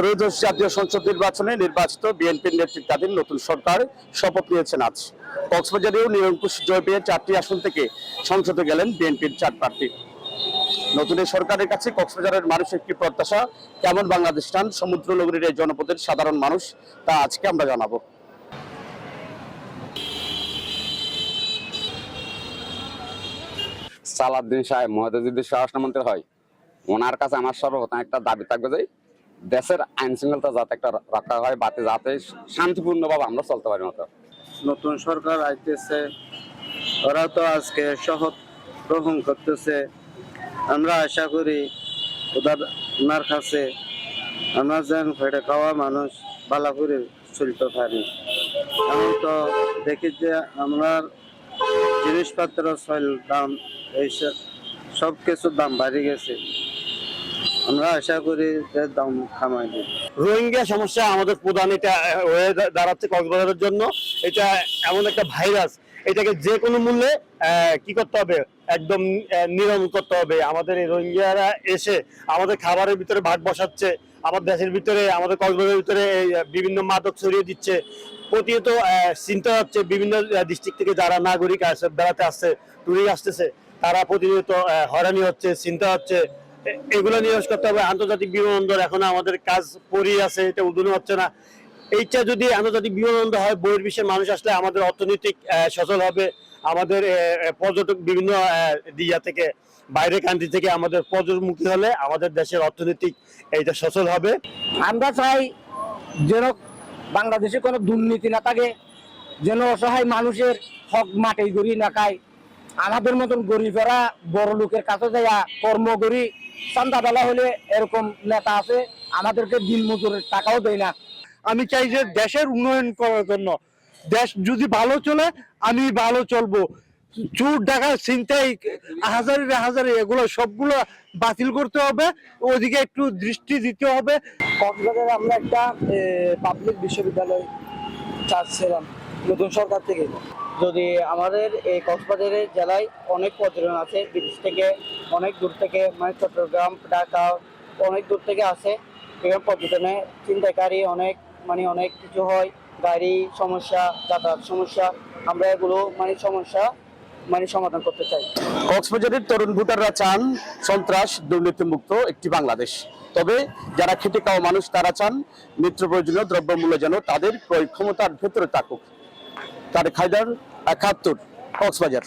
ত্রয়োদশ জাতীয় সংসদ নির্বাচনে নির্বাচিত বিএনপির নেতৃত্বাধীন নতুন সরকার শপথ নিয়েছেন আজ। কক্সবাজারেও নিরঙ্কুশ জয় পেয়ে 4টি আসন থেকে সংসদে গেলেন বিএনপির 4 প্রার্থী। নতুন এই সরকারের কাছে কক্সবাজারের মানুষের কি প্রত্যাশা, কেমন বাংলাদেশ চান সমুদ্র নগরীর এই জনপদের সাধারণ মানুষ, তা আজকে আমরা জানাবো। সালাউদ্দিন সাহেব মহোদয় যদি স্বরাষ্ট্রমন্ত্রী হয়, ওনার কাছে আমার সর্বপ্রথম একটা দাবি থাকবে যে দেশের আইন শৃঙ্খলা যাতে একটা রক্ষা হয়, বাতে যাতে শান্তিপূর্ণভাবে আমরা চলতে পারি মতো। নতুন সরকার আইতেছে, ওরা তো আজকে শপথ গ্রহণ করতেছে। আমরা আশা করি ওনার কাছে আমরা যেন ফেটে খাওয়া মানুষ ভালো করে চলতে পারি। আমি তো দেখি যে আমরা জিনিসপত্র চাল দাম এইসব সব কিছুর দাম বাড়ে গেছে। আমরা আশা করি যে দাম কমাই দিই। রোহিঙ্গা সমস্যা আমাদের প্রধান এটা হয়ে দাঁড়াচ্ছে কক্সবাজারের জন্য। এটা এমন একটা ভাইরাস, এটাকে যে কোনো মূল্যে কি করতে হবে, একদম নির্মূল করতে হবে। আমাদের এই রোহিঙ্গারা এসে আমাদের খাবারের ভিতরে ভাগ বসাচ্ছে, আমার দেশের ভিতরে, আমাদের কক্সবাজারের ভিতরে বিভিন্ন মাদক ছড়িয়ে দিচ্ছে। প্রতিনিয়ত চিন্তা হচ্ছে বিভিন্ন ডিস্ট্রিক্ট থেকে যারা নাগরিক আসে, বেড়াতে আসছে, টুরিস্ট আসতেছে, তারা প্রতিনিয়ত হয়রানি হচ্ছে, চিন্তা হচ্ছে। এগুলো নিরস করতে হবে। আন্তর্জাতিক বিমানবন্দর এখন আমাদের কাজ পড়েই আছে, এটা উদ্বোধন হচ্ছে না। এইটা যদি আন্তর্জাতিক বিমানবন্দর হয়, বহির্বিশ্বের মানুষ আসলে আমাদের অর্থনৈতিক সচল হবে। আমাদের পর্যটক বিভিন্ন দিয়া থেকে, বাইরের কান্ট্রি থেকে আমাদের পর্যটনমুখী হলে আমাদের দেশের অর্থনৈতিক এইটা সচল হবে। আমরা চাই যেন বাংলাদেশে কোনো দুর্নীতি না থাকে, যেন অসহায় মানুষের হক মাটি গড়ি না খায়। আমাদের মতন গরিবেরা বড় লোকের কাছে যাইয়া কর্ম করি চান্দা বেলা হলে এরকম নেতা আছে, আমাদেরকে দিন মজুরের টাকাও দেয় না। আমি চাই যে দেশের উন্নয়ন করার জন্য, দেশ যদি ভালো চলে আমি ভালো চলবো। চোর ডাকাত ছিনতাই হাজারে এগুলো সবগুলো বাতিল করতে হবে, ওদিকে একটু দৃষ্টি দিতে হবে। কক্সবাজারে আমরা একটা পাবলিক বিশ্ববিদ্যালয় চাচ্ছিলাম নতুন সরকার থেকে। যদি আমাদের এই কক্সবাজারের জেলায় অনেক পর্যটন আছে, বিদেশ থেকে অনেক দূর থেকে, মানে চট্টগ্রাম, ঢাকা অনেক দূর থেকে আসে। এখানে পর্যটনে চিন্তাকারী অনেক কিছু হয়, গাড়ি সমস্যা, যাতায়াত সমস্যা। আমরা এগুলো সমস্যা সমাধান করতে চাই। কক্সবাজারের তরুণ ভোটাররা চান সন্ত্রাস দুর্নীতিমুক্ত একটি বাংলাদেশ। তবে যারা খেটে খাওয়া মানুষ তারা চান নিত্য প্রয়োজনীয় দ্রব্যমূল্য যেন তাদের ক্রয় ক্ষমতার ভেতরে থাকুক। তারেক হায়দার, ৭১, কক্সবাজার।